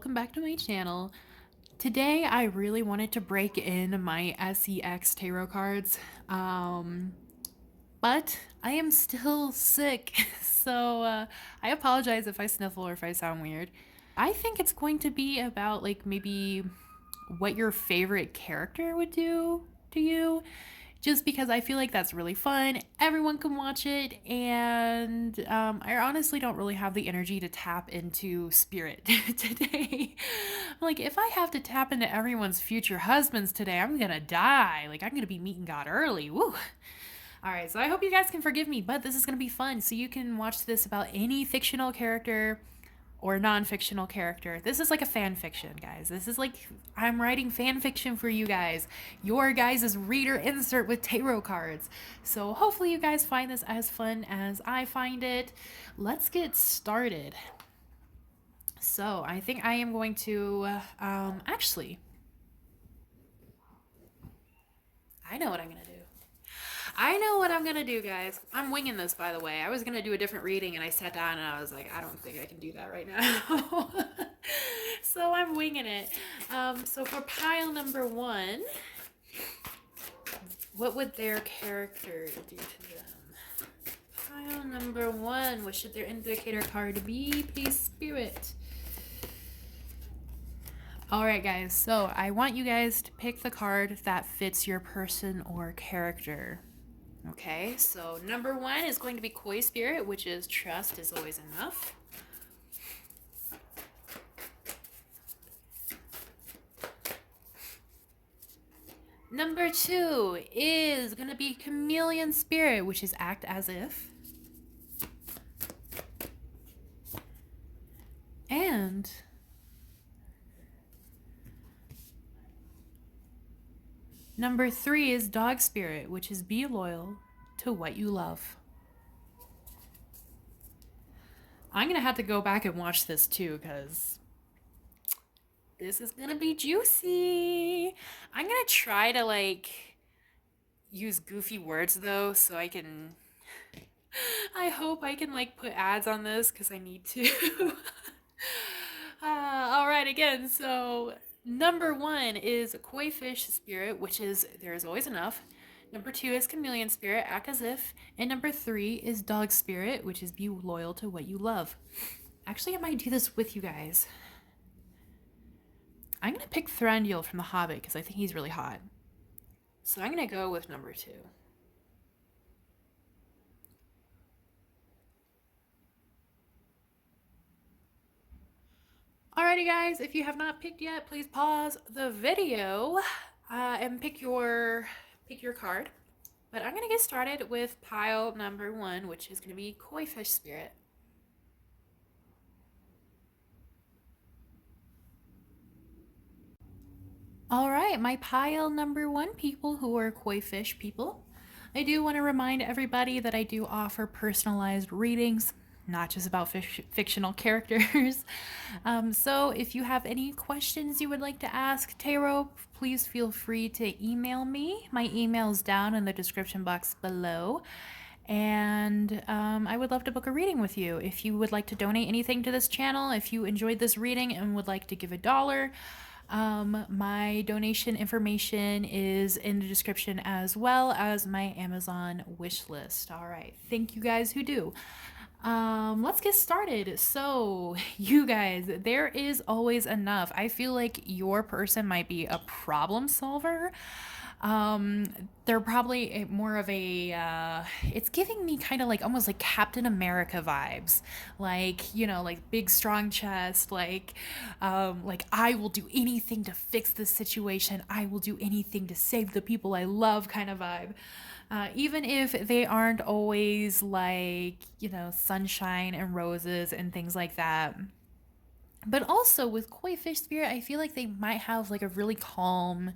welcome back to my channel. Today I really wanted to break in my SEX tarot cards, but I am still sick, so I apologize if I sniffle or if I sound weird. I think it's going to be about like maybe what your favorite character would do to you, just because I feel like that's really fun. Everyone can watch it, and I honestly don't really have the energy to tap into spirit today. Like, if I have to tap into everyone's future husbands today, I'm gonna die. Like, I'm gonna be meeting God early. Woo! All right, so I hope you guys can forgive me, but this is gonna be fun. So you can watch this about any fictional character or non-fictional character. This is like a fan fiction, guys. This is like I'm writing fan fiction for you guys. Your guys' reader insert with tarot cards. So hopefully you guys find this as fun as I find it. Let's get started. So I think I am going to actually, I know what I'm gonna do. I know what I'm gonna do, guys. I'm winging this, by the way. I was gonna do a different reading and I sat down and I was like, I don't think I can do that right now. So I'm winging it. So for pile number one, what would their character do to them? Pile number one, what should their indicator card be? Please, Spirit. All right, guys. So I want you guys to pick the card that fits your person or character. Okay, so number one is going to be Koi Spirit, which is trust is always enough. Number two is going to be Chameleon Spirit, which is act as if. And number three is Dog Spirit, which is be loyal to what you love. I'm going to have to go back and watch this too, because this is going to be juicy. I'm going to try to like use goofy words though, so I can, I hope I can like put ads on this because I need to. All right, again, so number one is Koi Fish Spirit, which is there is always enough. Number two is Chameleon Spirit, act as if. And number three is Dog Spirit, which is be loyal to what you love. Actually, I might do this with you guys. I'm going to pick Thranduil from The Hobbit because I think he's really hot. So I'm going to go with number two. Alrighty, guys, if you have not picked yet, please pause the video and pick your card. But I'm going to get started with pile number one, which is going to be Koi Fish Spirit. All right, my pile number one people who are Koi Fish people. I do want to remind everybody that I do offer personalized readings, not just about fictional characters. So if you have any questions you would like to ask tarot, please feel free to email me. My email is down in the description box below. And I would love to book a reading with you. If you would like to donate anything to this channel, if you enjoyed this reading and would like to give $1, my donation information is in the description as well as my Amazon wish list. All right, thank you guys who do. Let's get started. So you guys, there is always enough. I feel like your person might be a problem solver. They're probably more of a, it's giving me kind of like almost like Captain America vibes, like, you know, like big strong chest, like I will do anything to fix this situation. I will do anything to save the people I love kind of vibe. Even if they aren't always like, you know, sunshine and roses and things like that. But also with Koi Fish Spirit, I feel like they might have like a really calm,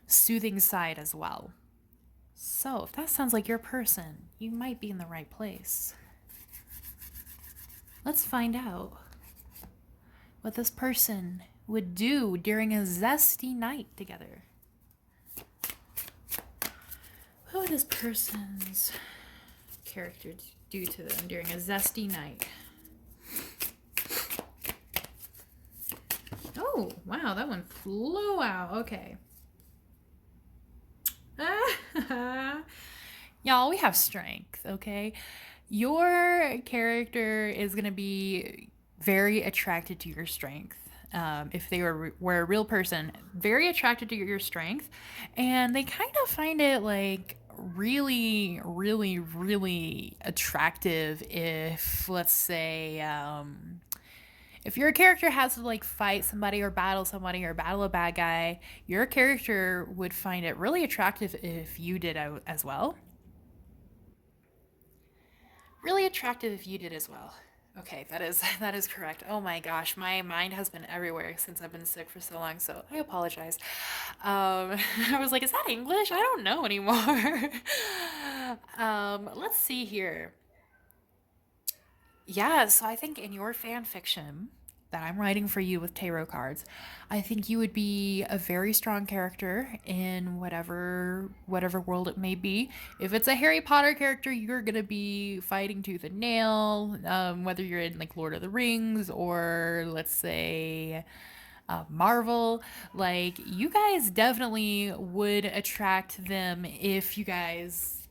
soothing side as well. So if that sounds like your person, you might be in the right place. Let's find out what this person would do during a zesty night together. What would this person's character do to them during a zesty night? Oh, wow, that one flew out. Okay. Y'all, we have strength, okay? Your character is going to be very attracted to your strength. If they were a real person, very attracted to your strength, and they kind of find it like really, really, really attractive if, let's say, if your character has to like fight somebody or battle a bad guy, your character would find it really attractive if you did as well. Really attractive if you did as well. Okay, that is correct. Oh my gosh, my mind has been everywhere since I've been sick for so long, so I apologize. I was like, is that English? I don't know anymore. Let's see here. Yeah, so I think in your fan fiction that I'm writing for you with tarot cards, I think you would be a very strong character in whatever world it may be. If it's a Harry Potter character, you're gonna be fighting tooth and nail. Whether you're in like Lord of the Rings or let's say Marvel, like you guys definitely would attract them if you guys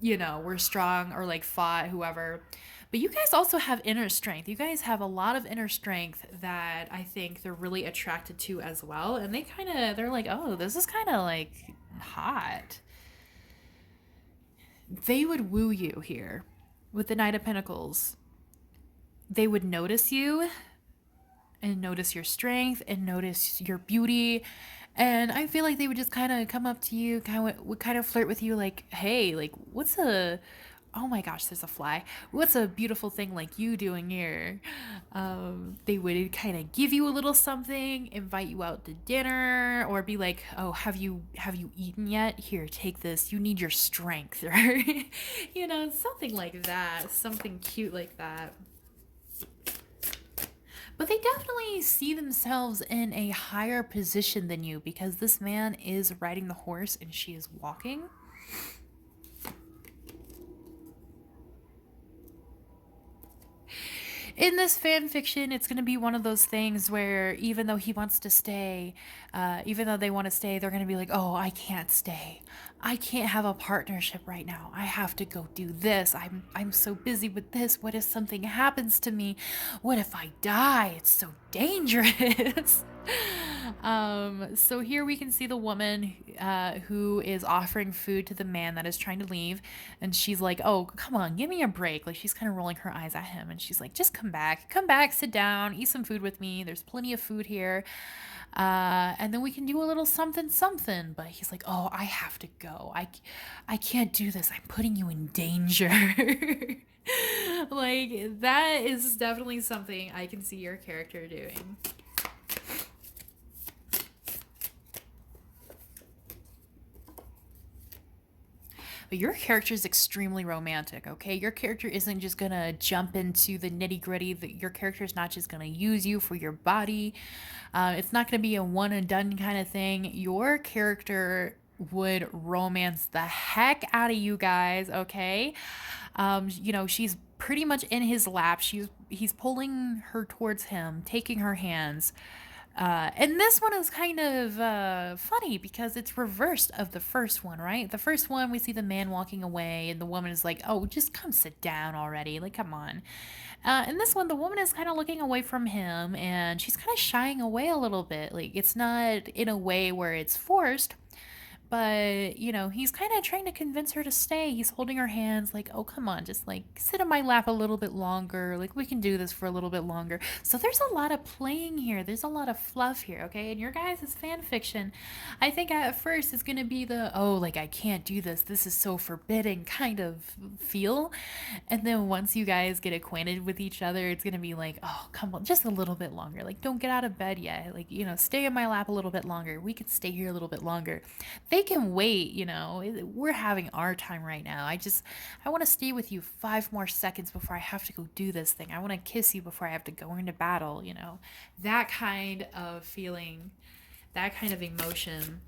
were strong or like fought whoever. But you guys also have inner strength. You guys have a lot of inner strength that I think they're really attracted to as well. And they're like, oh, this is kind of like hot. They would woo you here with the Knight of Pentacles. They would notice you and notice your strength and notice your beauty. And I feel like they would just kind of come up to you, would kind of flirt with you, like, hey, like, oh my gosh, there's a fly. What's a beautiful thing like you doing here? They would kind of give you a little something, invite you out to dinner, or be like, oh, have you eaten yet? Here, take this. You need your strength, or something like that, something cute like that. But they definitely see themselves in a higher position than you because this man is riding the horse and she is walking. In this fan fiction, it's going to be one of those things where even though he wants to stay, even though they want to stay, they're going to be like, oh, I can't stay. I can't have a partnership right now. I have to go do this. I'm so busy with this. What if something happens to me? What if I die? It's so dangerous. So here we can see the woman who is offering food to the man that is trying to leave, and she's like, "Oh, come on, give me a break." Like she's kind of rolling her eyes at him, and she's like, "Just come back, sit down, eat some food with me. There's plenty of food here, and then we can do a little something something." But he's like, "Oh, I have to go. I can't do this. I'm putting you in danger." Like that is definitely something I can see your character doing. But your character is extremely romantic, okay? Your character isn't just gonna jump into the nitty gritty. Your character is not just gonna use you for your body. It's not gonna be a one and done kind of thing. Your character would romance the heck out of you guys, okay? She's pretty much in his lap. He's pulling her towards him, taking her hands. And this one is kind of funny because it's reversed of the first one, right? The first one, we see the man walking away, and the woman is like, oh, just come sit down already. Like, come on. In this one, the woman is kind of looking away from him, and she's kind of shying away a little bit. Like, it's not in a way where it's forced, but, he's kind of trying to convince her to stay. He's holding her hands like, oh, come on, just like sit in my lap a little bit longer. Like, we can do this for a little bit longer. So there's a lot of playing here. There's a lot of fluff here, okay? And your guys' fan fiction, I think at first it's going to be the, oh, like, I can't do this. This is so forbidden kind of feel. And then once you guys get acquainted with each other, it's going to be like, oh, come on, just a little bit longer. Like, don't get out of bed yet. Like, stay in my lap a little bit longer. We could stay here a little bit longer. They can wait, we're having our time right now. I want to stay with you 5 more seconds before I have to go do this thing. I want to kiss you before I have to go into battle, that kind of feeling, that kind of emotion.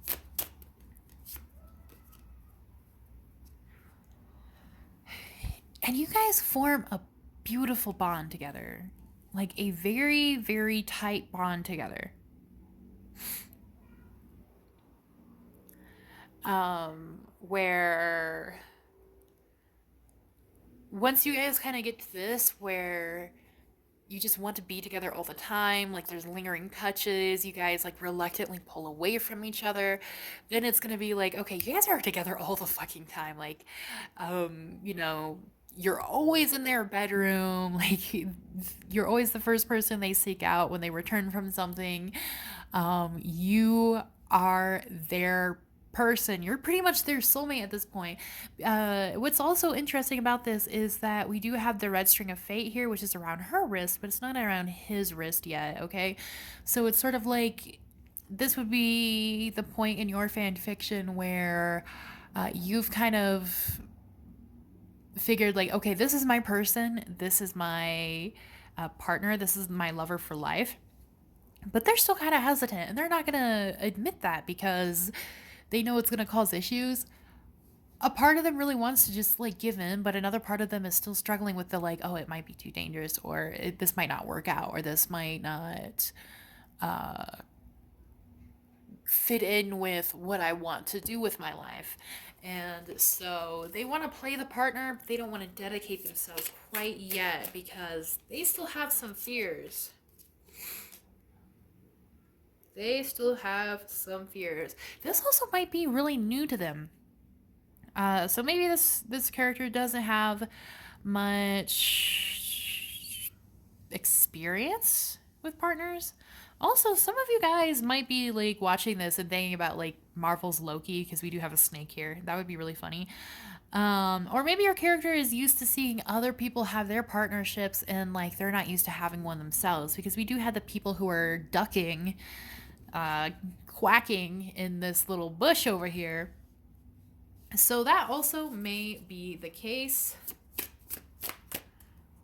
And you guys form a beautiful bond together, like a very, very tight bond together. where once you guys kind of get to this where you just want to be together all the time, like there's lingering touches, you guys like reluctantly pull away from each other, then it's gonna be like, okay, you guys are together all the fucking time. Like, you know, you're always in their bedroom, like you're always the first person they seek out when they return from something. You are their person. You're pretty much their soulmate at this point. What's also interesting about this is that we do have the red string of fate here, which is around her wrist, but it's not around his wrist yet, okay? So it's sort of like this would be the point in your fan fiction where you've kind of figured, like, okay, this is my person, this is my partner, this is my lover for life. But they're still kind of hesitant and they're not going to admit that because they know it's going to cause issues. A part of them really wants to just like give in, but another part of them is still struggling with the like, oh, it might be too dangerous, or this might not work out, or this might not fit in with what I want to do with my life. And so they want to play the partner, but they don't want to dedicate themselves quite yet because they still have some fears. They still have some fears. This also might be really new to them. So maybe this character doesn't have much experience with partners. Also, some of you guys might be like watching this and thinking about like Marvel's Loki because we do have a snake here. That would be really funny. Or maybe your character is used to seeing other people have their partnerships and like they're not used to having one themselves because we do have the people who are ducking, quacking in this little bush over here. So that also may be the case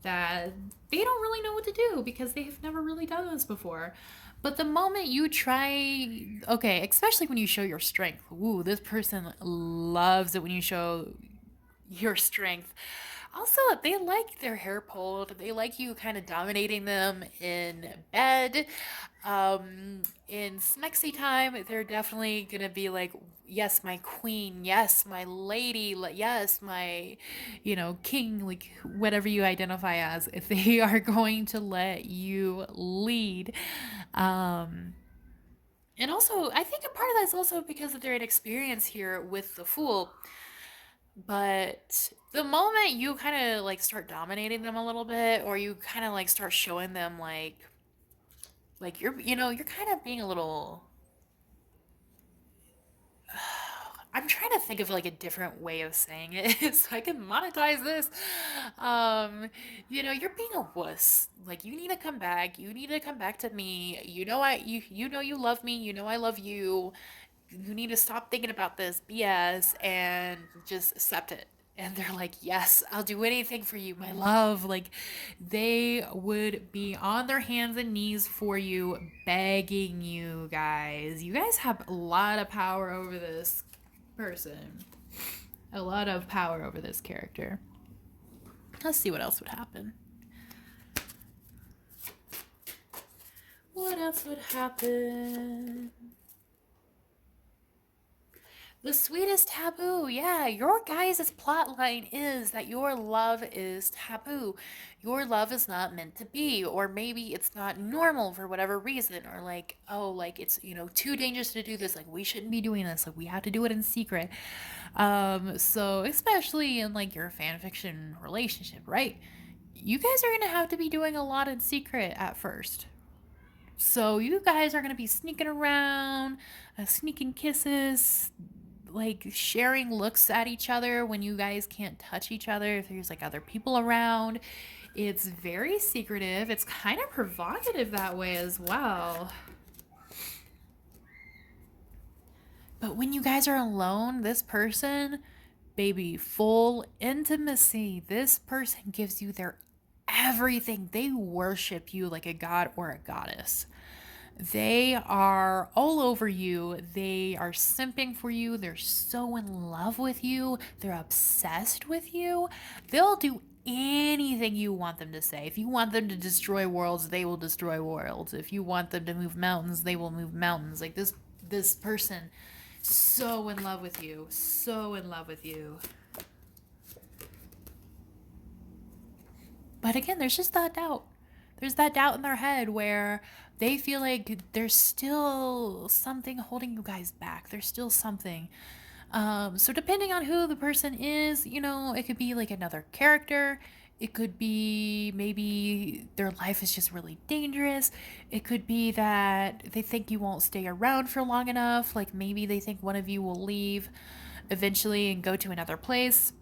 that they don't really know what to do because they've never really done this before. But the moment you try, okay, especially when you show your strength, ooh, this person loves it when you show your strength. Also, they like their hair pulled. They like you kind of dominating them in bed. In smexy time, they're definitely gonna be like, yes, my queen, yes, my lady, yes, my, king, like whatever you identify as, if they are going to let you lead. And also, I think a part of that is also because of their inexperience here with the Fool. But the moment you kind of like start dominating them a little bit, or you kind of like start showing them like you're kind of being a little. I'm trying to think of like a different way of saying it so I can monetize this. You're being a wuss. Like you need to come back. You need to come back to me. You know you love me. You know I love you. You need to stop thinking about this BS and just accept it. And they're like, yes, I'll do anything for you, my love. Like, they would be on their hands and knees for you, begging you guys. You guys have a lot of power over this person, a lot of power over this character. Let's see what else would happen. What else would happen? The sweetest taboo. Yeah, your guys' plot line is that your love is taboo. Your love is not meant to be, or maybe it's not normal for whatever reason, or like, oh, like it's, too dangerous to do this. Like, we shouldn't be doing this. Like, we have to do it in secret. So especially in like your fan fiction relationship, right? You guys are gonna have to be doing a lot in secret at first. So you guys are gonna be sneaking around, sneaking kisses, like sharing looks at each other when you guys can't touch each other if there's like other people around. It's very secretive. It's kind of provocative that way as well. But when you guys are alone, this person, baby, full intimacy. This person gives you their everything. They worship you like a god or a goddess. They are all over you. They are simping for you. They're so in love with you. They're obsessed with you. They'll do anything you want them to say. If you want them to destroy worlds, they will destroy worlds. If you want them to move mountains, they will move mountains. Like this person so in love with you. So in love with you. But again, there's just that doubt. There's that doubt in their head where they feel like there's still something holding you guys back. There's still something. So depending on who the person is, you know, it could be like another character. It could be maybe their life is just really dangerous. It could be that they think you won't stay around for long enough. Like maybe they think one of you will leave eventually and go to another place.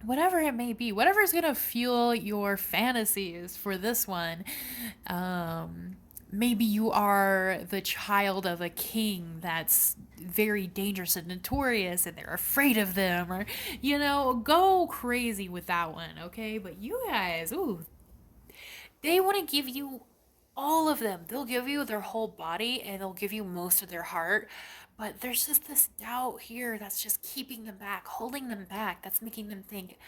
Whatever it may be, whatever's gonna fuel your fantasies for this one. Maybe you are the child of a king that's very dangerous and notorious and they're afraid of them, or, you know, go crazy with that one, okay? But you guys, ooh, they want to give you all of them. They'll give you their whole body and they'll give you most of their heart. But there's just this doubt here that's just keeping them back, holding them back, that's making them think,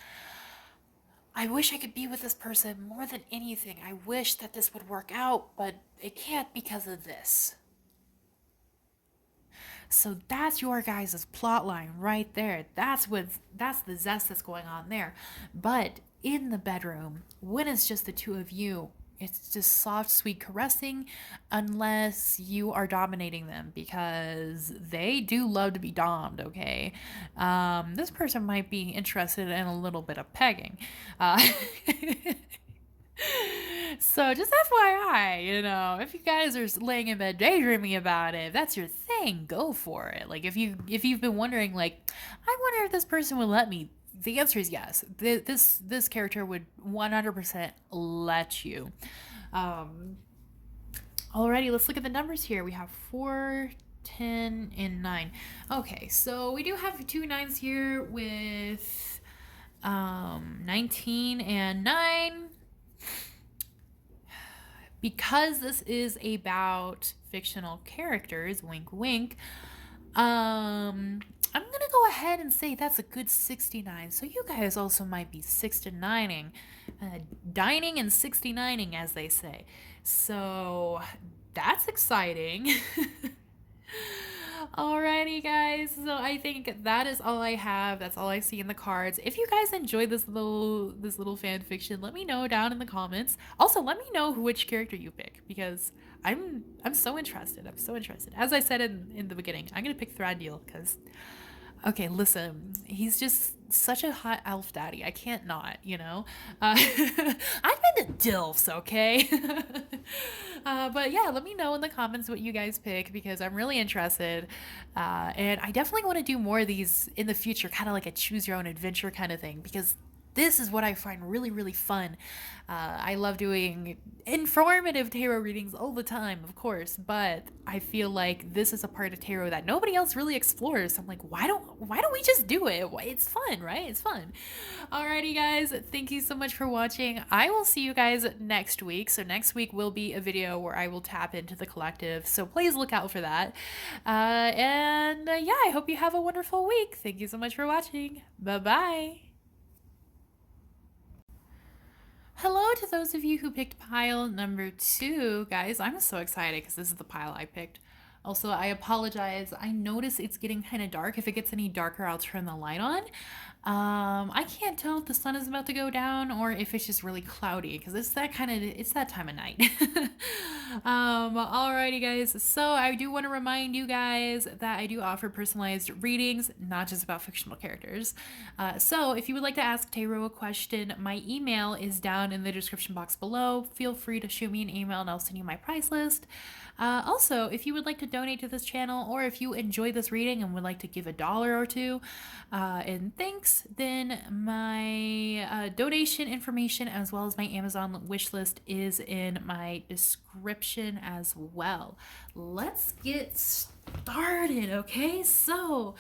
I wish I could be with this person more than anything. I wish that this would work out, but it can't because of this. So that's your guys' plot line right there. That's the zest that's going on there. But in the bedroom, when it's just the two of you, it's just soft, sweet caressing, unless you are dominating them, because they do love to be domed, okay? This person might be interested in a little bit of pegging. So just FYI, you know, if you guys are laying in bed daydreaming about it, if that's your thing, go for it. Like if you've been wondering, like, I wonder if this person would let me. The answer is yes. This character would 100% let you. Alrighty, let's look at the numbers here. We have 4, 10, and 9. Okay, so we do have two nines here with 19 and 9. Because this is about fictional characters, wink wink, I'm gonna go ahead and say that's a good 69. So you guys also might be 69ing, dining and 69ing, as they say. So that's exciting. Alrighty, guys. So I think that is all I have. That's all I see in the cards. If you guys enjoyed this little fan fiction, let me know down in the comments. Also, let me know which character you pick, because I'm so interested. I'm so interested. As I said in the beginning, I'm gonna pick Thraddeal because, okay, listen, he's just such a hot elf daddy. I can't not, you know? I've been to DILFs, okay? But yeah, let me know in the comments what you guys pick, because I'm really interested. And I definitely want to do more of these in the future, kind of like a choose your own adventure kind of thing, because this is what I find really, really fun. I love doing informative tarot readings all the time, of course, but I feel like this is a part of tarot that nobody else really explores. I'm like, why don't we just do it? It's fun, right? It's fun. Alrighty, guys, thank you so much for watching. I will see you guys next week. So next week will be a video where I will tap into the collective. So please look out for that. And yeah, I hope you have a wonderful week. Thank you so much for watching. Bye-bye. Hello to those of you who picked pile number 2. Guys, I'm so excited because this is the pile I picked. Also, I apologize. I notice it's getting kind of dark. If it gets any darker, I'll turn the light on. I can't tell if the sun is about to go down or if it's just really cloudy, because it's that time of night. Alrighty, guys. So I do want to remind you guys that I do offer personalized readings, not just about fictional characters. So if you would like to ask tarot a question, my email is down in the description box below. Feel free to shoot me an email and I'll send you my price list. Also, if you would like to donate to this channel, or if you enjoy this reading and would like to give $1 or $2 in thanks, then my donation information as well as my Amazon wish list is in my description as well. Let's get started, okay? So,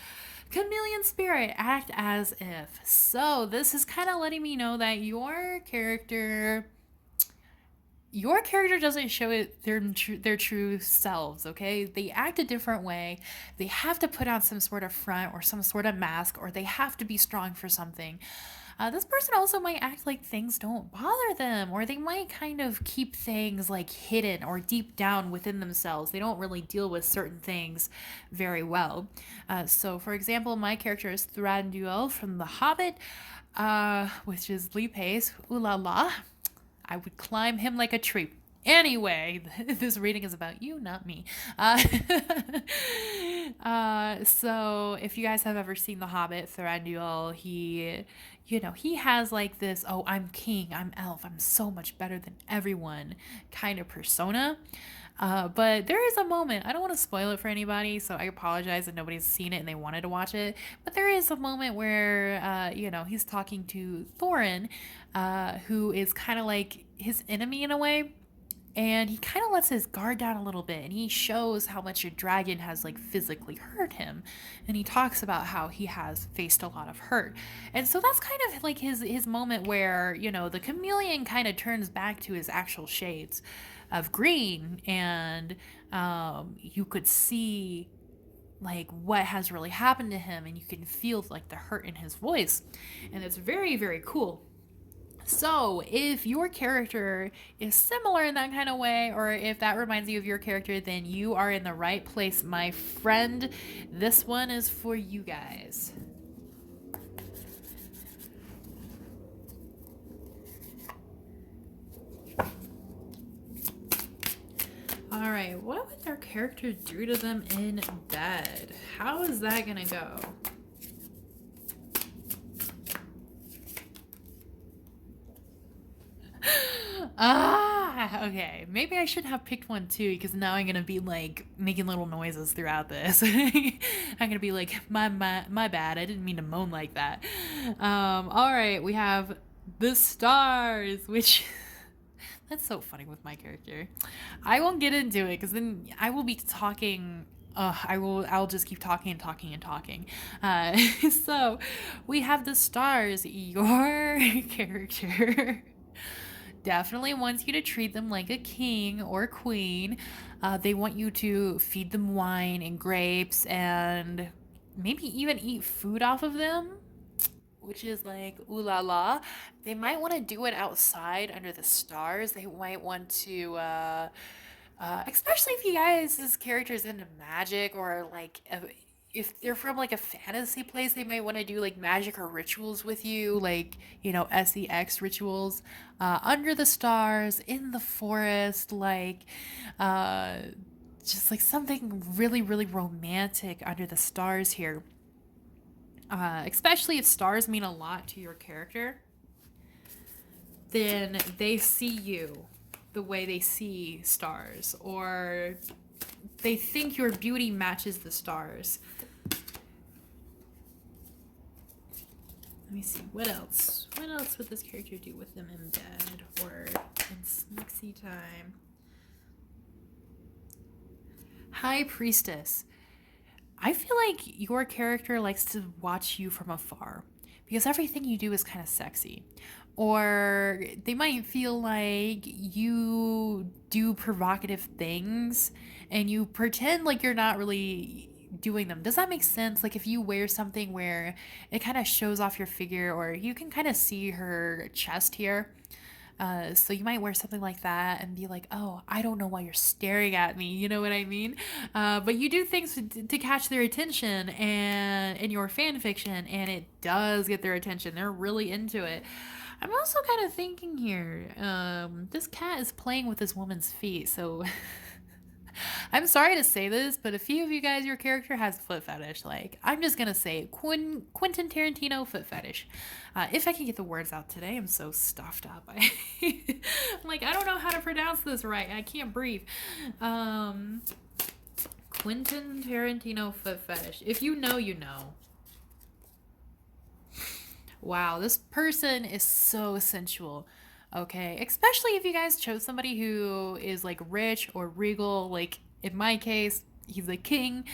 Chameleon Spirit, act as if. So this is kind of letting me know that your character your character doesn't show it their true selves, okay? They act a different way. They have to put on some sort of front or some sort of mask, or they have to be strong for something. This person also might act like things don't bother them, or they might kind of keep things like hidden or deep down within themselves. They don't really deal with certain things very well. So, for example, my character is Thranduil from The Hobbit, which is Lee Pace. Ooh la la. I would climb him like a tree. Anyway, this reading is about you, not me. So if you guys have ever seen The Hobbit, Thranduil, he has like this, oh, I'm king, I'm elf, I'm so much better than everyone kind of persona. But there is a moment, I don't want to spoil it for anybody, so I apologize if nobody's seen it and they wanted to watch it. But there is a moment where, he's talking to Thorin, who is kind of like his enemy in a way. And he kind of lets his guard down a little bit, and he shows how much a dragon has like physically hurt him, and he talks about how he has faced a lot of hurt. And so that's kind of like his moment where the chameleon kind of turns back to his actual shades of green, and you could see like what has really happened to him, and you can feel like the hurt in his voice, and it's very, very cool. So, if your character is similar in that kind of way, or if that reminds you of your character, then you are in the right place, my friend. This one is for you guys. All right, what would their character do to them in bed? How is that gonna go? Okay. Maybe I should have picked one too, because now I'm gonna be like making little noises throughout this. I'm gonna be like, my bad. I didn't mean to moan like that. All right. We have the stars, which that's so funny with my character. I won't get into it because then I will be talking. I'll just keep talking and talking and talking. So we have the stars. Your character definitely wants you to treat them like a king or queen. They want you to feed them wine and grapes and maybe even eat food off of them, which is like ooh la la. They might want to do it outside under the stars. They might want to, especially if you guys as characters into magic, or like if they're from like a fantasy place, they might want to do like magic or rituals with you, like sex rituals, under the stars in the forest, like uh, just like something really, really romantic under the stars here. Especially if stars mean a lot to your character, then they see you the way they see stars, or they think your beauty matches the stars. Let me see, what else? What else would this character do with them in bed or in smixy time? High Priestess. I feel like your character likes to watch you from afar because everything you do is kind of sexy. Or they might feel like you do provocative things and you pretend like you're not really doing them. Does that make sense? Like if you wear something where it kind of shows off your figure, or you can kind of see her chest here. So you might wear something like that and be like, oh, I don't know why you're staring at me. You know what I mean? But you do things to catch their attention, and in your fan fiction, and it does get their attention. They're really into it. I'm also kind of thinking here, this cat is playing with this woman's feet, so I'm sorry to say this, but a few of you guys, your character has foot fetish. Like, I'm just gonna say it. Quentin Tarantino foot fetish. If I can get the words out today, I'm so stuffed up. I'm like, I don't know how to pronounce this right. I can't breathe. Quentin Tarantino foot fetish. If you know, you know. Wow, this person is so sensual. Okay, especially if you guys chose somebody who is like rich or regal, like in my case, he's a king.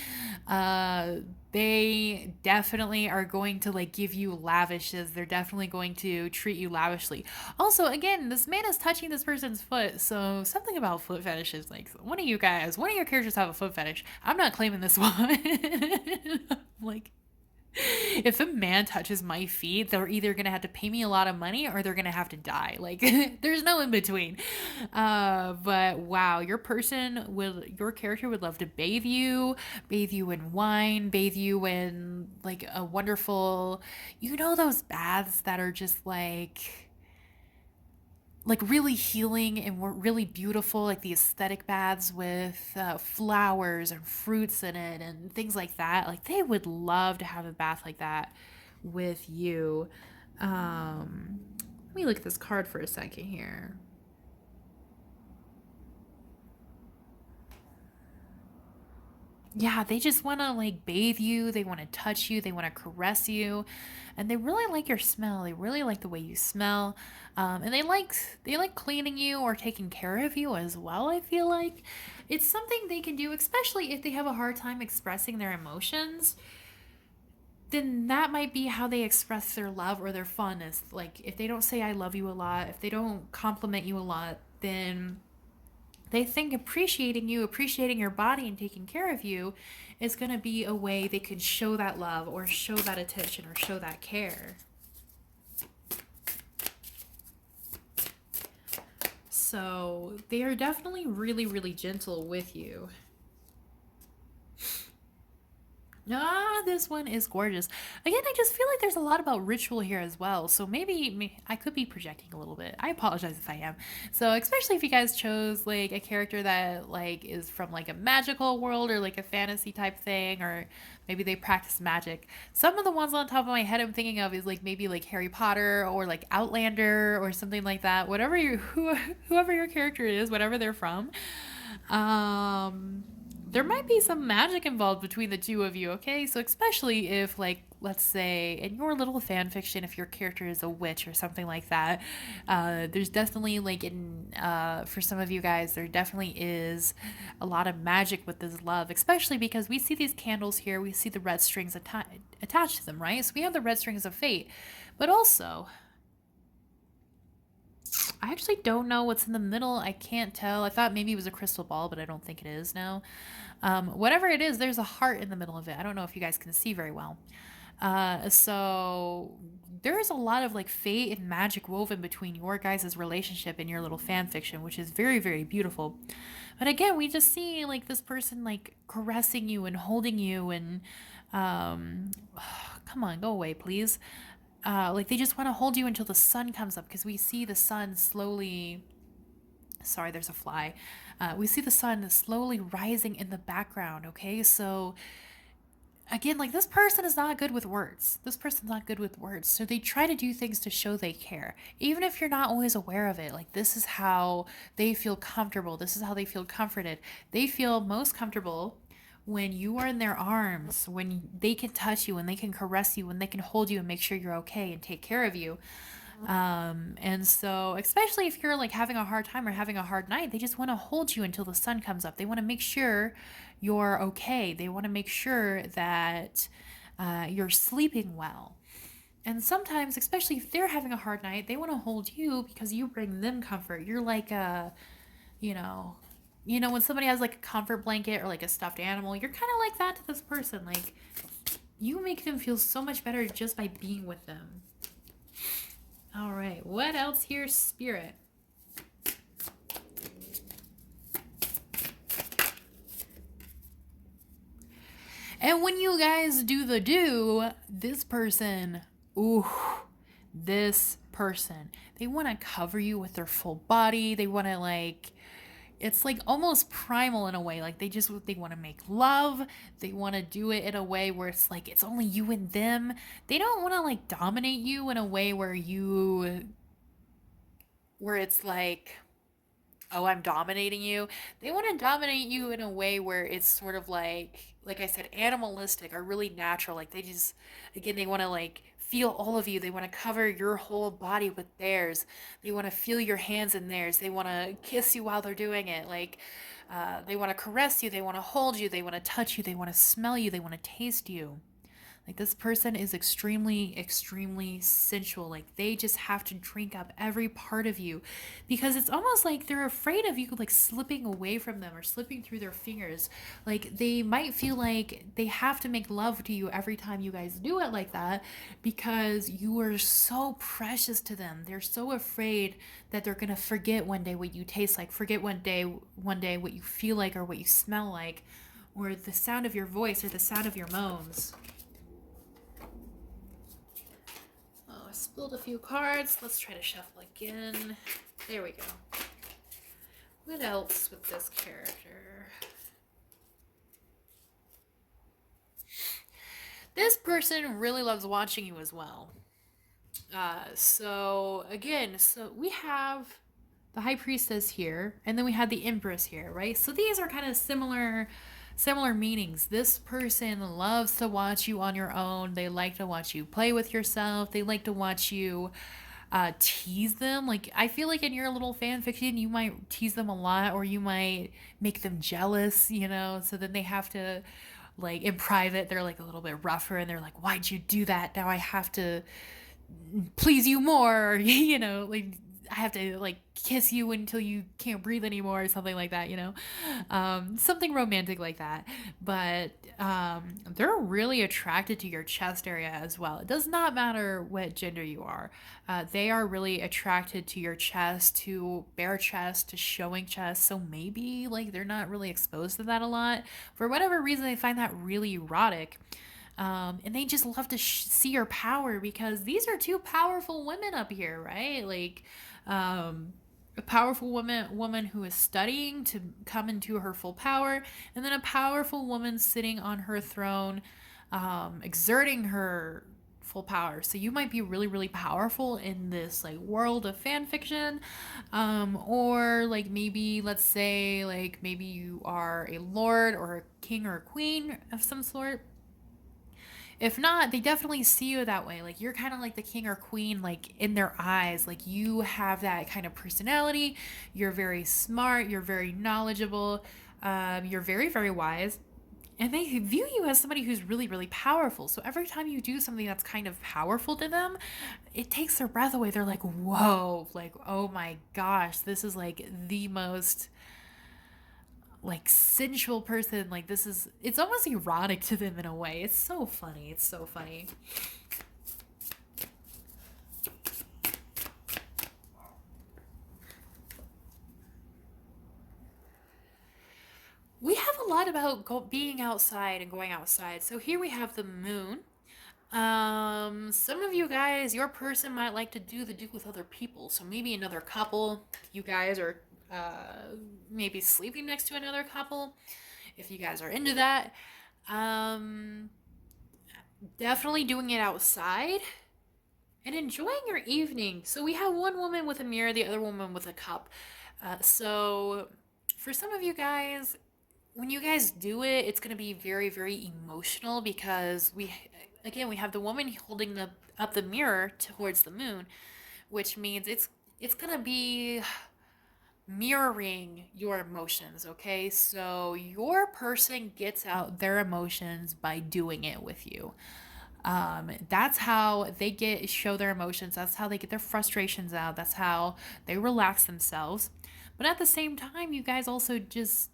Uh, they definitely are going to like give you lavishes. They're definitely going to treat you lavishly. Also, again, this man is touching this person's foot, so something about foot fetishes. Like one of your characters have a foot fetish. I'm not claiming this one. Like, if a man touches my feet, they're either gonna have to pay me a lot of money or they're gonna have to die. Like, there's no in between. But wow, your character would love to bathe you in wine, bathe you in like a wonderful, those baths that are just like really healing and really beautiful, like the aesthetic baths with flowers and fruits in it and things like that. Like they would love to have a bath like that with you. Let me look at this card for a second here. Yeah, they just want to like bathe you, they want to touch you, they want to caress you, and they really like your smell. They really like the way you smell, and they like cleaning you or taking care of you as well. I feel like it's something they can do, especially if they have a hard time expressing their emotions. Then that might be how they express their love or their fondness. Like if they don't say "I love you" a lot, if they don't compliment you a lot, then they think appreciating you, appreciating your body, and taking care of you is going to be a way they could show that love or show that attention or show that care. So they are definitely really, really gentle with you. This one is gorgeous. Again, I just feel like there's a lot about ritual here as well. So maybe I could be projecting a little bit. I apologize if I am. So especially if you guys chose like a character that like is from like a magical world or like a fantasy type thing, or maybe they practice magic. Some of the ones on top of my head I'm thinking of is like maybe like Harry Potter or like Outlander or something like that. Whoever your character is, whatever they're from. There might be some magic involved between the two of you, okay? So especially if like let's say in your little fan fiction, if your character is a witch or something like that, there's definitely like in for some of you guys there definitely is a lot of magic with this love, especially because we see these candles here, we see the red strings attached to them, right? So we have the red strings of fate, but also I actually don't know what's in the middle. I can't tell. I thought maybe it was a crystal ball, but I don't think it is now. Whatever it is, there's a heart in the middle of it. I don't know if you guys can see very well. So there's a lot of like fate and magic woven between your guys' relationship and your little fan fiction, which is very, very beautiful. But again, we just see like this person like caressing you and holding you and come on, go away, please. Like they just want to hold you until the sun comes up because we see the sun slowly. Sorry, there's a fly. We see the sun slowly rising in the background. Okay, so again, like this person is not good with words. This person's not good with words. So they try to do things to show they care. Even if you're not always aware of it, like this is how they feel comfortable. This is how they feel comforted. They feel most comfortable when you are in their arms, when they can touch you, when they can caress you, when they can hold you and make sure you're okay and take care of you. And so, especially if you're like having a hard time or having a hard night, they just want to hold you until the sun comes up. They want to make sure you're okay. They want to make sure that you're sleeping well. And sometimes, especially if they're having a hard night, they want to hold you because you bring them comfort. You're like a, you know, when somebody has like a comfort blanket or like a stuffed animal, you're kind of like that to this person. Like, you make them feel so much better just by being with them. All right, what else here, Spirit? And when you guys do the this person, this person, they want to cover you with their full body. They want to like, it's like almost primal in a way. Like they want to make love. They want to do it in a way where it's like it's only you and them. They don't want to like dominate you in a way where it's like, oh, I'm dominating you. They want to dominate you in a way where it's sort of like I said, animalistic or really natural. Like they just, again, they want to like feel all of you. They want to cover your whole body with theirs. They want to feel your hands in theirs. They want to kiss you while they're doing it. Like, they want to caress you. They want to hold you. They want to touch you. They want to smell you. They want to taste you. Like, this person is extremely, extremely sensual. Like, they just have to drink up every part of you because it's almost like they're afraid of you, like, slipping away from them or slipping through their fingers. Like, they might feel like they have to make love to you every time you guys do it like that because you are so precious to them. They're so afraid that they're going to forget one day what you taste like, forget one day what you feel like or what you smell like, or the sound of your voice or the sound of your moans. Spilled a few cards. Let's try to shuffle again. There we go. What else with this character? This person really loves watching you as well. So we have the High Priestess here, and then we have the Empress here, right? So these are kind of similar meanings. This person loves to watch you on your own. They like to watch you play with yourself. They like to watch you tease them. Like, I feel like in your little fan fiction, you might tease them a lot, or you might make them jealous, you know? So then they have to, like, in private, they're like a little bit rougher, and they're like, why'd you do that? Now I have to please you more, you know, like, I have to, like, kiss you until you can't breathe anymore or something like that, you know? Something romantic like that. But they're really attracted to your chest area as well. It does not matter what gender you are. They are really attracted to your chest, to bare chest, to showing chest. So maybe, like, they're not really exposed to that a lot. For whatever reason, they find that really erotic. And they just love to see your power because these are two powerful women up here, right? Like, a powerful woman who is studying to come into her full power, and then a powerful woman sitting on her throne, exerting her full power. So you might be really, really powerful in this, like, world of fan fiction, or, like, maybe, let's say, like, maybe you are a lord or a king or a queen of some sort. If not, they definitely see you that way. Like, you're kind of like the king or queen, like, in their eyes. Like, you have that kind of personality. You're very smart. You're very knowledgeable. You're very, very wise. And they view you as somebody who's really, really powerful. So every time you do something that's kind of powerful to them, it takes their breath away. They're like, whoa, like, oh my gosh, this is, like, the most, like, sensual person. Like, it's almost erotic to them in a way. It's so funny. It's so funny. We have a lot about being outside and going outside. So here we have the moon. Some of you guys, your person might like to do with other people. So maybe another couple. You guys are maybe sleeping next to another couple. If you guys are into that, definitely doing it outside and enjoying your evening. So we have one woman with a mirror, the other woman with a cup. So for some of you guys, when you guys do it, it's going to be very, very emotional because we have the woman holding up the mirror towards the moon, which means it's going to be mirroring your emotions, okay? So your person gets out their emotions by doing it with you. That's how they show their emotions. That's how they get their frustrations out. That's how they relax themselves. But at the same time, you guys also just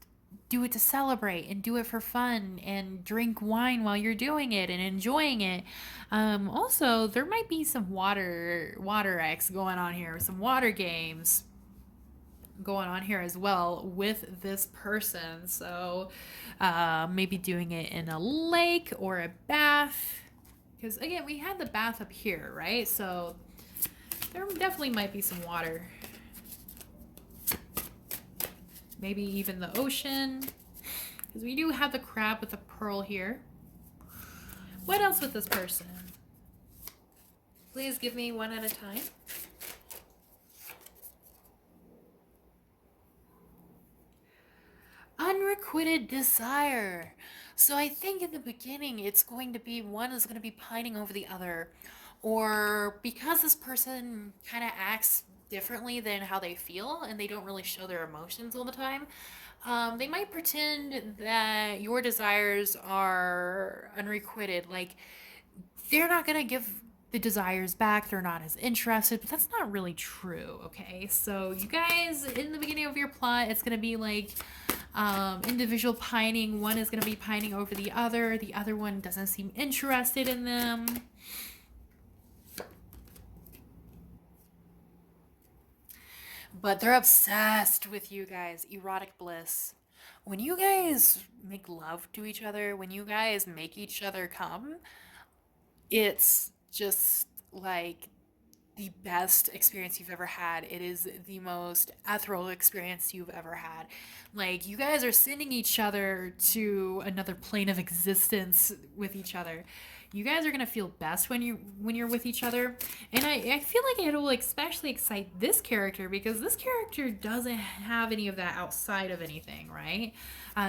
do it to celebrate and do it for fun and drink wine while you're doing it and enjoying it. Also, there might be some water X going on here, some water games going on here as well with this person. So maybe doing it in a lake or a bath. Because, again, we had the bath up here, right? So there definitely might be some water. Maybe even the ocean. Because we do have the crab with the pearl here. What else with this person? Please give me one at a time. Unrequited desire. So I think in the beginning it's going to be one is going to be pining over the other, or because this person kind of acts differently than how they feel and they don't really show their emotions all the time, they might pretend that your desires are unrequited. Like, they're not going to give the desires back. They're not as interested, but that's not really true. Okay. So, you guys, in the beginning of your plot, it's going to be like individual pining. One is going to be pining over the other one doesn't seem interested in them. But they're obsessed with you guys. Erotic bliss. When you guys make love to each other, when you guys make each other come, it's just like the best experience you've ever had. It is the most ethereal experience you've ever had. Like, you guys are sending each other to another plane of existence with each other. You guys are gonna feel best when you're with each other, and I feel like it will especially excite this character because this character doesn't have any of that outside of anything, right?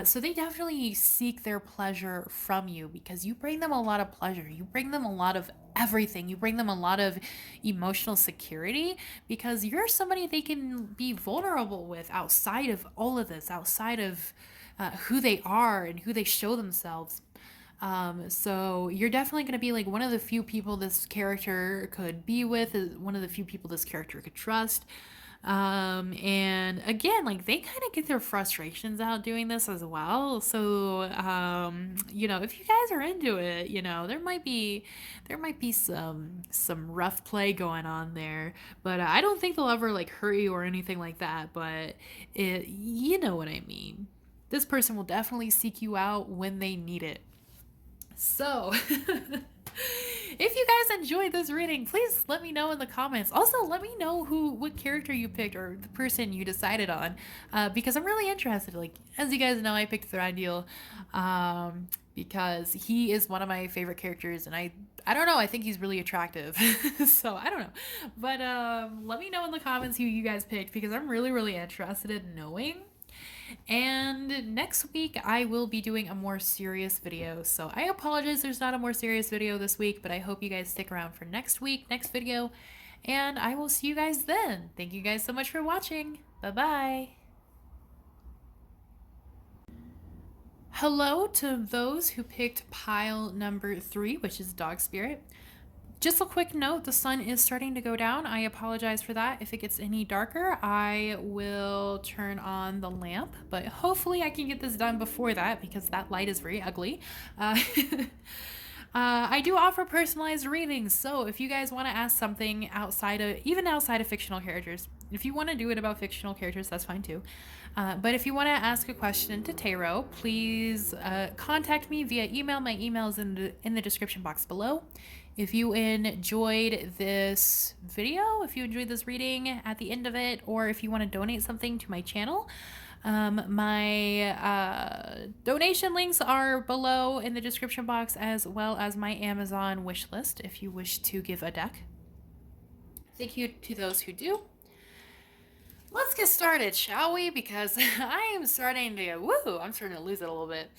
So they definitely seek their pleasure from you because you bring them a lot of pleasure. You bring them a lot of everything. You bring them a lot of emotional security because you're somebody they can be vulnerable with outside of all of this, outside of who they are and who they show themselves. So you're definitely going to be like one of the few people this character could be with, one of the few people this character could trust. And again, like they kind of get their frustrations out doing this as well. So, if you guys are into it, there might be some rough play going on there, but I don't think they'll ever like hurt you or anything like that. But you know what I mean. This person will definitely seek you out when they need it. So, if you guys enjoyed this reading, please let me know in the comments. Also, let me know what character you picked or the person you decided on, because I'm really interested. Like, as you guys know, I picked Thranduil, because he is one of my favorite characters, and I don't know, I think he's really attractive. So I don't know, but let me know in the comments who you guys picked because I'm really, really interested in knowing. And next week, I will be doing a more serious video. So I apologize there's not a more serious video this week, but I hope you guys stick around for next video. And I will see you guys then. Thank you guys so much for watching. Bye-bye. Hello to those who picked pile number 3, which is Dog Spirit. Just a quick note, the sun is starting to go down. I apologize for that. If it gets any darker, I will turn on the lamp, but hopefully I can get this done before that because that light is very ugly. I do offer personalized readings, so if you guys want to ask something outside of fictional characters, if you want to do it about fictional characters, that's fine too. But if you want to ask a question to tarot, please contact me via email. My email is in the description box below. If you enjoyed this video, if you enjoyed this reading at the end of it, or if you want to donate something to my channel, my donation links are below in the description box, as well as my Amazon wish list if you wish to give a deck. Thank you to those who do. Let's get started, shall we? Because I'm starting to lose it a little bit.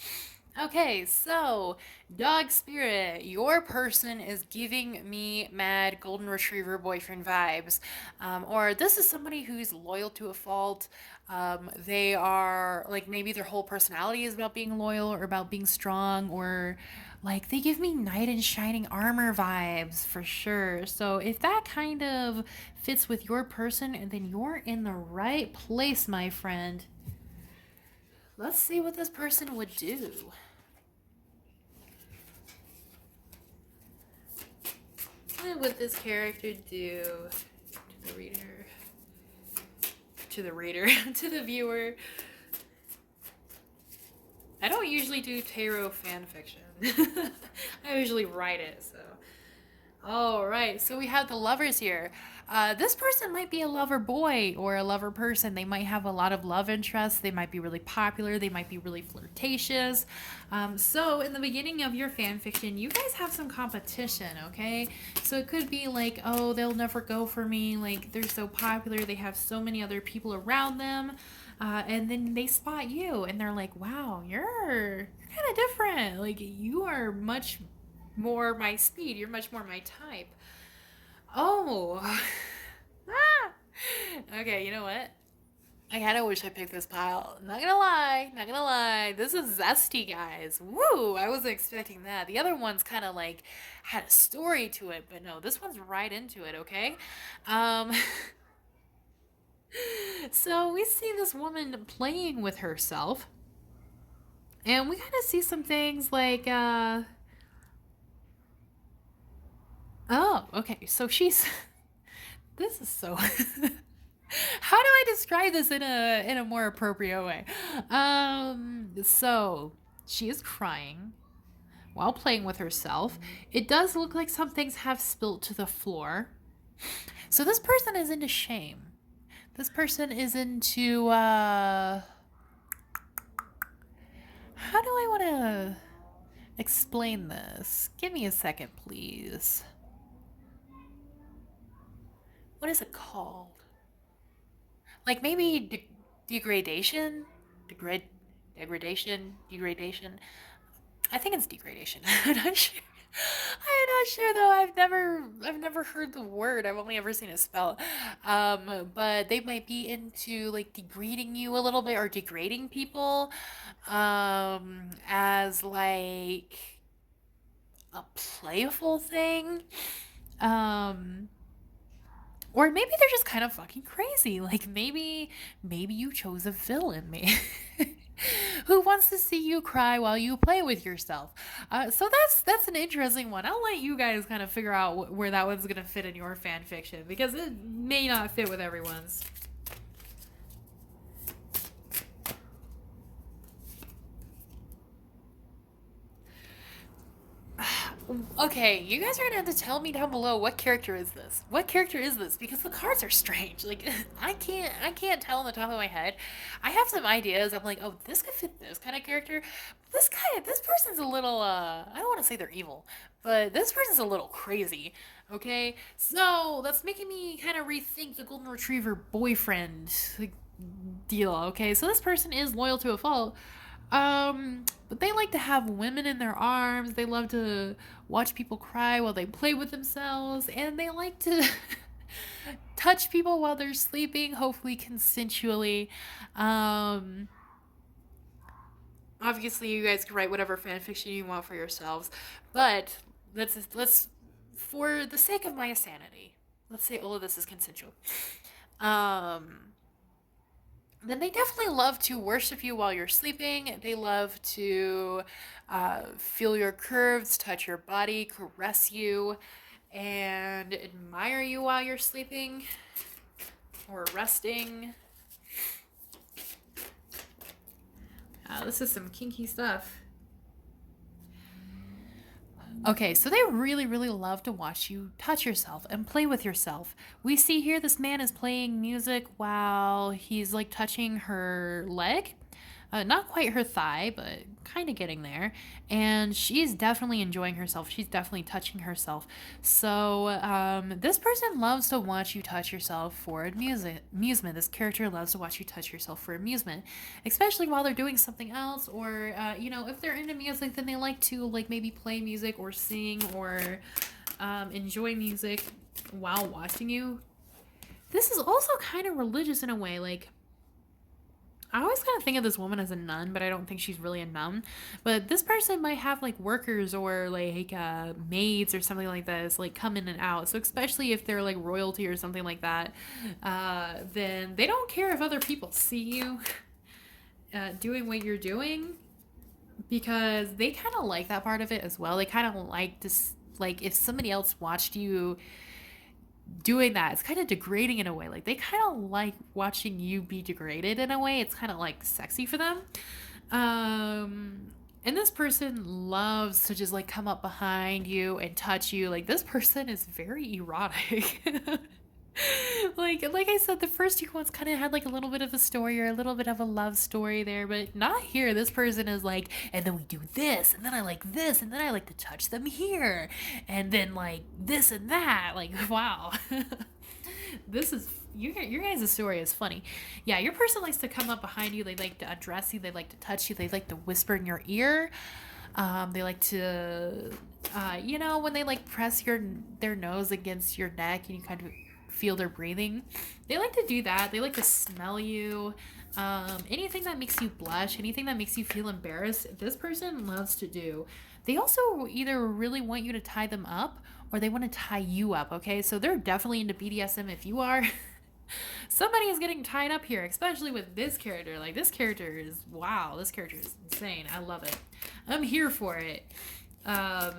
Okay, so Dog Spirit, your person is giving me mad golden retriever boyfriend vibes. Or this is somebody who's loyal to a fault. They are like, maybe their whole personality is about being loyal or about being strong, or like they give me knight in shining armor vibes for sure. So if that kind of fits with your person, then you're in the right place, my friend. Let's see what this person would do. What would this character do to the reader? To the viewer? I don't usually do tarot fan fiction. I usually write it, so. Alright, so we have the lovers here. This person might be a lover boy or a lover person. They might have a lot of love interests. They might be really popular. They might be really flirtatious. So in the beginning of your fan fiction, you guys have some competition, okay? So it could be like, oh, they'll never go for me. Like, they're so popular. They have so many other people around them. And then they spot you and they're like, wow, you're kind of different. Like, you are much more my speed. You're much more my type. Oh. Ah. Okay, you know what? I kind of wish I picked this pile. Not gonna lie, not gonna lie. This is zesty, guys. Woo! I wasn't expecting that. The other one's kind of like had a story to it, but no, this one's right into it. Okay. Um. So we see this woman playing with herself, and we kind of see some things like, oh, okay. So she's. This is so. How do I describe this in a more appropriate way? So she is crying while playing with herself. It does look like some things have spilt to the floor. So this person is into shame. This person is into how do I want to explain this? Give me a second, please. What is it called? Like maybe degradation? Degradation? I think it's degradation. I'm not sure. I'm not sure though. I've never heard the word. I've only ever seen it spelled. But they might be into like degrading you a little bit or degrading people, as like a playful thing. Um, or maybe they're just kind of fucking crazy. Like maybe you chose a villain, me. Who wants to see you cry while you play with yourself? So that's an interesting one. I'll let you guys kind of figure out where that one's gonna fit in your fan fiction because it may not fit with everyone's. Okay, you guys are gonna have to tell me down below what character is this? What character is this? Because the cards are strange. Like I can't tell on the top of my head. I have some ideas. I'm like, oh, this could fit this kind of character. This person's a little I don't want to say they're evil, but this person's a little crazy. Okay, so that's making me kind of rethink the golden retriever boyfriend like, deal. Okay, so this person is loyal to a fault. But they like to have women in their arms. They love to watch people cry while they play with themselves, and they like to touch people while they're sleeping, hopefully consensually. Um, Obviously, you guys can write whatever fan fiction you want for yourselves, but let's for the sake of my sanity, let's say all of this is consensual. Um, then they definitely love to worship you while you're sleeping. They love to feel your curves, touch your body, caress you, and admire you while you're sleeping or resting. This is some kinky stuff. Okay, so they really, really love to watch you touch yourself and play with yourself. We see here this man is playing music while he's like touching her leg. Not quite her thigh, but kind of getting there. And she's definitely enjoying herself. She's definitely touching herself. So this person loves to watch you touch yourself for amusement. This character loves to watch you touch yourself for amusement, especially while they're doing something else. Or if they're into music, then they like to like maybe play music or sing or enjoy music while watching you. This is also kind of religious in a way, like. I always kind of think of this woman as a nun, but I don't think she's really a nun. But this person might have like workers or like maids or something like this, like come in and out. So especially if they're like royalty or something like that, then they don't care if other people see you doing what you're doing because they kind of like that part of it as well. They kind of like to like if somebody else watched you doing that, it's kind of degrading in a way. Like they kind of like watching you be degraded in a way. It's kind of like sexy for them. And this person loves to just like come up behind you and touch you. Like this person is very erotic. like I said, the first two ones kind of had like a little bit of a story or a little bit of a love story there, but not here. This person is like, and then we do this, and then I like this, and then I like to touch them here, and then like this and that. Like, wow. This is your guys' story is funny. Yeah, your person likes to come up behind you. They like to undress you. They like to touch you. They like to whisper in your ear. They like to You know, when they like press their nose against your neck and you kind of feel their breathing, they like to do that. They like to smell you. Anything that makes you blush, anything that makes you feel embarrassed, this person loves to do. They also either really want you to tie them up or they want to tie you up, okay? So they're definitely into BDSM if you are. Somebody is getting tied up here, especially with this character. Like, this character is, wow, this character is insane. I love it. I'm here for it.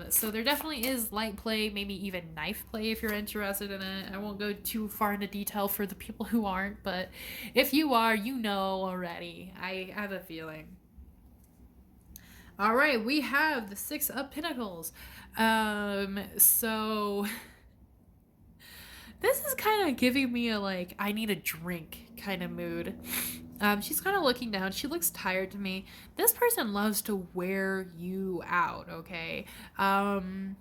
So there definitely is light play, maybe even knife play if you're interested in it. I won't go too far into detail for the people who aren't, but if you are, you know already. I have a feeling. All right, we have the Six of Pentacles. So this is kind of giving me a like, I need a drink kind of mood. She's kind of looking down. She looks tired to me. This person loves to wear you out, okay? In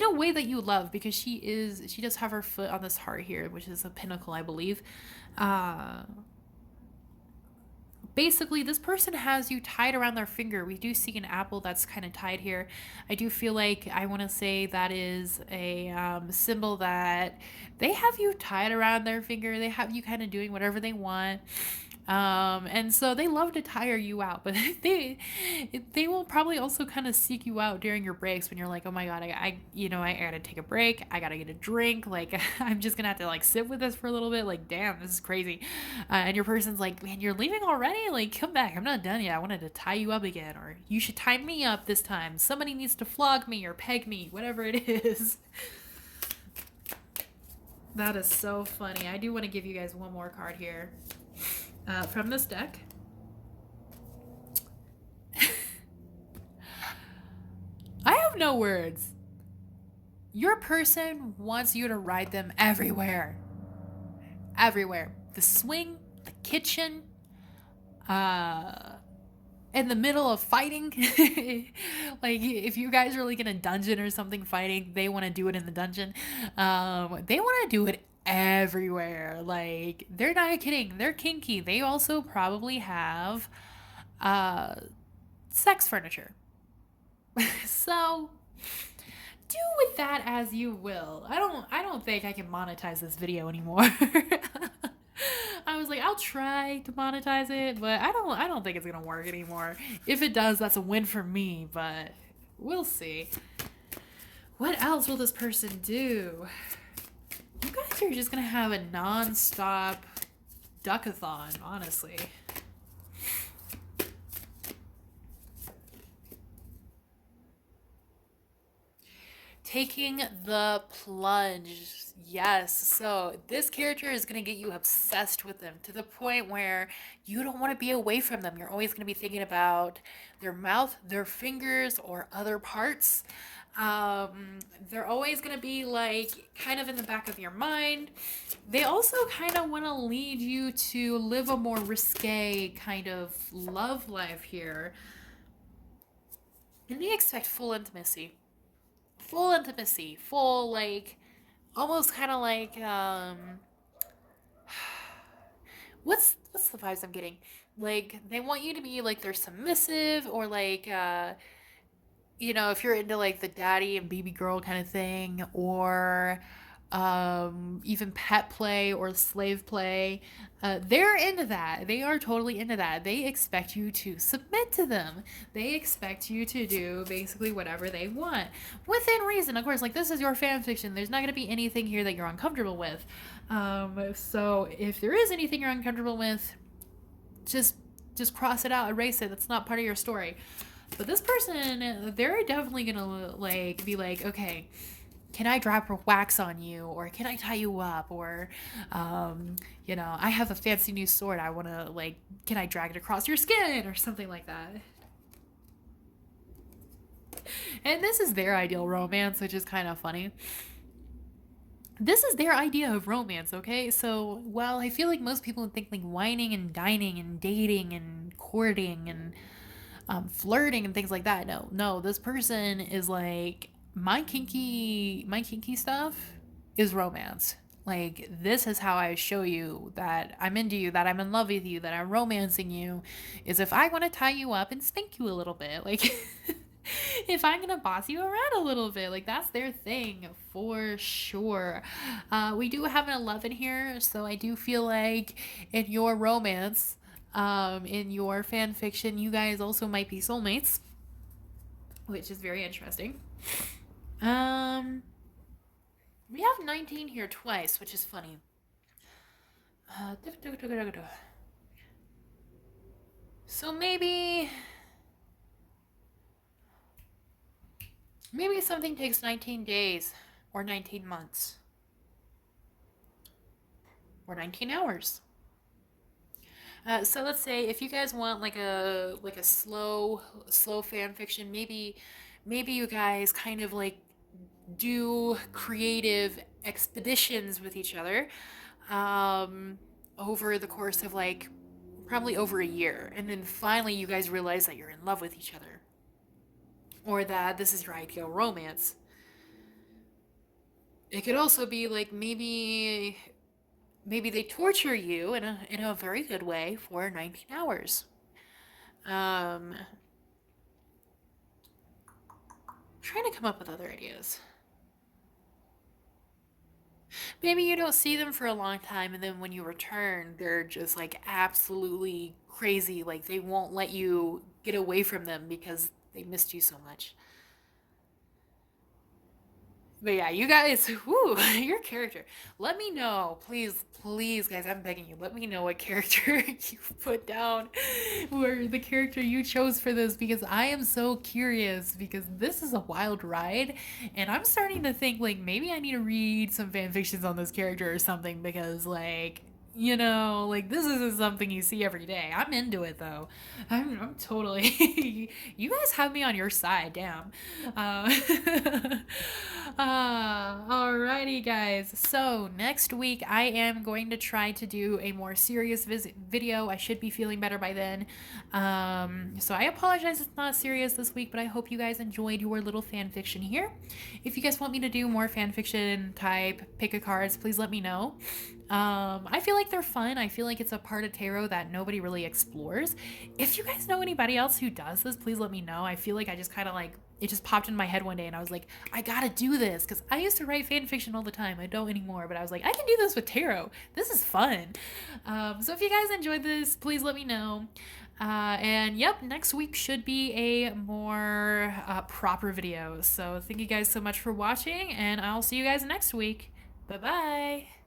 a way that you love, because she does have her foot on this heart here, which is a pinnacle, I believe. Basically, this person has you tied around their finger. We do see an apple that's kind of tied here. I do feel like I want to say that is a symbol that they have you tied around their finger. They have you kind of doing whatever they want. And so they love to tire you out, but they will probably also kind of seek you out during your breaks when you're like, oh my god, I gotta take a break, I gotta get a drink, like I'm just gonna have to like sit with this for a little bit, like damn, this is crazy. And your person's like, man, you're leaving already, like come back, I'm not done yet, I wanted to tie you up again, or you should tie me up this time, somebody needs to flog me or peg me, whatever it is. That is so funny. I do want to give you guys one more card here. From this deck. I have no words. Your person wants you to ride them everywhere. Everywhere. The swing, the kitchen, in the middle of fighting. Like if you guys are like in a dungeon or something fighting, they want to do it in the dungeon. They want to do it everywhere. Like they're not kidding, they're kinky. They also probably have sex furniture. So do with that as you will. I don't think I can monetize this video anymore. I was like, I'll try to monetize it, but I don't think it's gonna work anymore. If it does, that's a win for me, but we'll see. What else will this person do? You guys are just gonna have a non-stop duckathon, honestly. Taking the plunge. Yes. So this character is going to get you obsessed with them to the point where you don't want to be away from them. You're always going to be thinking about their mouth, their fingers, or other parts. They're always going to be like kind of in the back of your mind. They also kind of want to lead you to live a more risque kind of love life here. And they expect full intimacy. Full intimacy. Full, like, almost kind of like, what's the vibes I'm getting? Like, they want you to be like they're submissive, or like, if you're into like the daddy and baby girl kind of thing, or even pet play or slave play, they're into that. They are totally into that. They expect you to submit to them. They expect you to do basically whatever they want within reason, of course. Like, this is your fan fiction, there's not going to be anything here that you're uncomfortable with. So if there is anything you're uncomfortable with, just cross it out, erase it. That's not part of your story. But this person, they're definitely gonna like be like, okay, can I drop wax on you, or can I tie you up, or I have a fancy new sword, I want to, like, can I drag it across your skin, or something like that. And this is their ideal romance, which is kind of funny. This is their idea of romance, okay? So while I feel like most people think like whining and dining and dating and courting and flirting and things like that, no, this person is like, my kinky stuff is romance. Like, this is how I show you that I'm into you, that I'm in love with you, that I'm romancing you, is if I want to tie you up and spank you a little bit. Like, if I'm gonna boss you around a little bit, like that's their thing for sure. We do have an 11 here, so I do feel like in your romance, in your fan fiction, you guys also might be soulmates, which is very interesting. Um, we have 19 here twice, which is funny. Uh, so maybe something takes 19 days or 19 months or 19 hours. So let's say if you guys want like a slow fan fiction, maybe you guys kind of like do creative expeditions with each other um, over the course of like probably over a year, and then finally you guys realize that you're in love with each other, or that this is your ideal romance. It could also be like maybe they torture you in a very good way for 19 hours. Um, trying to come up with other ideas. Maybe you don't see them for a long time, and then when you return, they're just like absolutely crazy. Like they won't let you get away from them because they missed you so much. But yeah, you guys, whoo, your character. Let me know, please, please, guys. I'm begging you. Let me know what character you put down, or the character you chose for this, because I am so curious. Because this is a wild ride, and I'm starting to think like maybe I need to read some fan fictions on this character or something. Because like like this isn't something you see every day. I'm into it though. I'm totally. You guys have me on your side. Damn. Uh, alrighty, guys. So next week I am going to try to do a more serious video. I should be feeling better by then. So I apologize it's not serious this week, but I hope you guys enjoyed your little fan fiction here. If you guys want me to do more fan fiction type pick a cards, please let me know. I feel like they're fun. I feel like it's a part of tarot that nobody really explores. If you guys know anybody else who does this, please let me know. I feel like I just kind of like it just popped in my head one day and I was like, I gotta do this because I used to write fan fiction all the time. I don't anymore, but I was like, I can do this with tarot. This is fun. So if you guys enjoyed this, please let me know. And yep, next week should be a more proper video. So thank you guys so much for watching, and I'll see you guys next week. Bye bye.